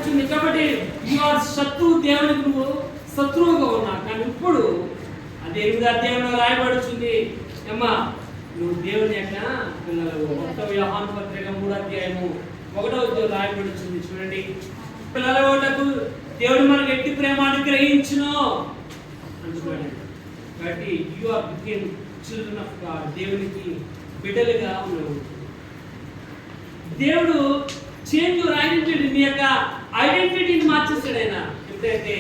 రాయబడుతుంది. కాబట్టి you are శత్రువు, దేవునికి నువ్వు శత్రువుగా ఉన్నా. కానీ ఇప్పుడు అదే 8వ అధ్యాయంలో రాయబడుతుంది, అమ్మా నువ్వు దేవుని యొక్క పిల్లలు. 1 యోహాను పత్రిక 3వ అధ్యాయము 1వ వచనం రాయబడుతుంది. చూడండి, పిల్లలకు దేవుడు మనకు ఎట్టి ప్రేమ అనుగ్రహించును అంటున్నాడు. కాబట్టి you are became children of God, దేవునికి బిడ్డలుగా ఉన్నావు. దేవుడు చేంజ్ యువర్ ఐడెంటిటీ, నీ యొక్క ఐడెంటిటీని మార్చేస్తాడు ఆయన. ఎప్పుడైతే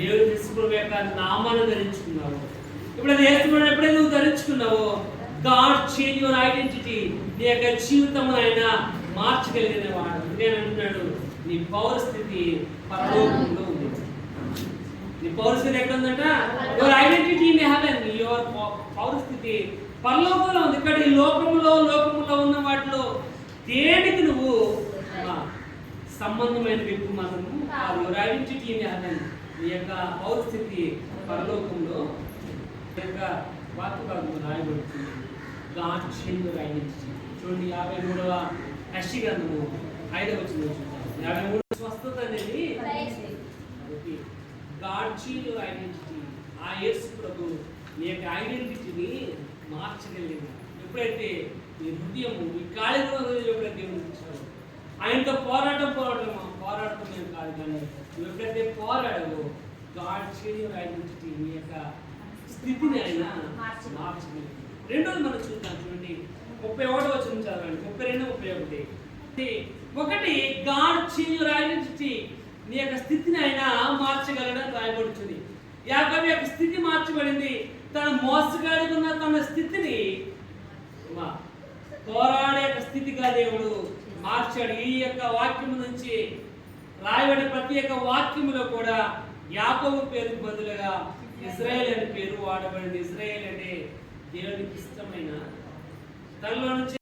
యేసుప్రభు యొక్క నామాన్ని ధరించుకున్నావో, ఎప్పుడైతే యేసుప్రభుని ఎప్పుడైతే నువ్వు ధరించుకున్నావో, గాడ్ చేంజ్ యువర్ ఐడెంటిటీ, నీ యొక్క జీవితం ఆయన మార్చగలిగిన వాడు. నేను అంటున్నాడు, నీ పౌరస్థితి పరలోకంలో ఉంది. నీ పౌరస్థితి ఎక్కడ ఉందంట? Your identity in heaven, your పౌరస్థితి పరలోకంలో ఉంది. ఇక్కడ ఈ లోకంలో ఉన్న వాటిలో దేనికి నువ్వు సంబంధమైన వ్యక్తి మాత్రము కాదు. యువర్ ఐడెంటిటీ ఇన్ హెవెన్, నీ యొక్క పౌరస్థితి పరలోకంలో యొక్క వాక్యభాగంలో రాయబడుతుంది. God change your identity. చూడండి, 53వ యెషయా గ్రంథము 5వ వచనం చూద్దాం. 53 స్వస్థత అనేది గాడ్ చేంజ్ యువర్ ఐడెంటిటీ. ఆ యేసు ప్రభు నీ యొక్క ఐడెంటిటీని మార్చగలిగింది. ఎప్పుడైతే నీ హృదయము, నీ కాళిగా ఎప్పుడైతే దేవుడు ఆయనతో పోరాడుతున్నాం కాదు, కానీ నువ్వు ఎప్పుడైతే పోరాడవో గాడ్ చేంజ్ యువర్ ఐడెంటిటీ, నీ యొక్క స్థితిని ఆయన మార్చగలిగింది. రెండోది మనం చూద్దాం. చూడండి, 31వ వచనం చదవండి. 32, 31. ఒకటి, గాడ్ చేంజ్ యువర్ ఐడెంటిటీ, నీ యొక్క స్థితిని ఆయన మార్చగలడని రాయబడుతుంది. యాకోబు యొక్క స్థితి మార్చబడింది. తన మోసగాడిగా ఉన్న తన స్థితిని పోరాడే స్థితిగా దేవుడు మార్చాడు. ఈ యొక్క వాక్యం నుంచి రాయబడిన ప్రతి ఒక్క వాక్యములో కూడా యాకోబు పేరుకు బదులుగా ఇశ్రాయేల్ అనే పేరు వాడబడింది. ఇశ్రాయేల్ అంటే దేవునికి ఇష్టమైన తనలో నుంచి